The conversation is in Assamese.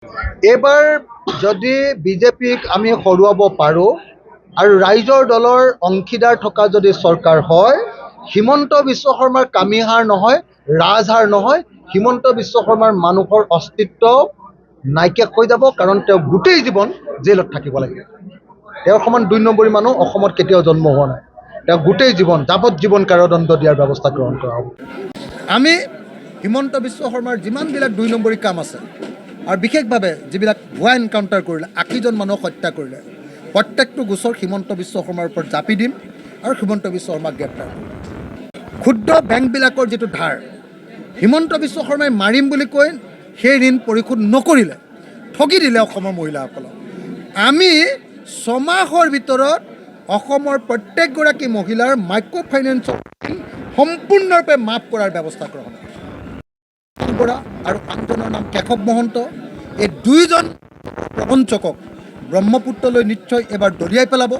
এইবাৰ যদি বিজেপিক আমি হৰুৱাব পাৰোঁ আৰু ৰাইজৰ দলৰ অংশীদাৰ থকা যদি চৰকাৰ হয়, হিমন্ত বিশ্ব শৰ্মাৰ কামিহাৰ নহয়, ৰাজহাৰ নহয়, হিমন্ত বিশ্ব শৰ্মাৰ মানুহৰ অস্তিত্ব নাইকিয়া হৈ যাব, কাৰণ তেওঁ গোটেই জীৱন জেলত থাকিব লাগে। তেওঁৰ সমান ২ নম্বৰী মানুহ অসমত কেতিয়াও জন্ম হোৱা নাই। তেওঁ গোটেই জীৱন যাৱজ্জীৱন কাৰাদণ্ড দিয়াৰ ব্যৱস্থা গ্ৰহণ কৰা হ'ব। আমি হিমন্ত বিশ্ব শৰ্মাৰ যিমানবিলাক ২ নম্বৰী কাম আছে আৰু বিশেষভাৱে যিবিলাক ভুৱা এনকাউণ্টাৰ কৰিলে, ৮০জন মানুহক হত্যা কৰিলে, প্ৰত্যেকটো গোচৰ হিমন্ত বিশ্ব শৰ্মাৰ ওপৰত জাপি দিম আৰু হিমন্ত বিশ্ব শৰ্মাক গ্ৰেপ্তাৰ কৰিম। ক্ষুদ্ৰ বেংকবিলাকৰ যিটো ধাৰ, হিমন্ত বিশ্ব শৰ্মাই মাৰিম বুলি কৈ সেই ঋণ পৰিশোধ নকৰিলে, ঠগি দিলে অসমৰ মহিলাসকলক। আমি ৬ মাহৰ ভিতৰত অসমৰ প্ৰত্যেকগৰাকী মহিলাৰ মাইক্ৰ' ফাইনেন্সৰ সম্পূৰ্ণৰূপে মাফ কৰাৰ ব্যৱস্থা গ্ৰহণ কৰা আৰু আনজনৰ নাম কেশৱ মহন্ত। এই ২জন প্ৰবঞ্চকক ব্ৰহ্মপুত্ৰলৈ নিশ্চয় এবাৰ দলিয়াই পেলাব।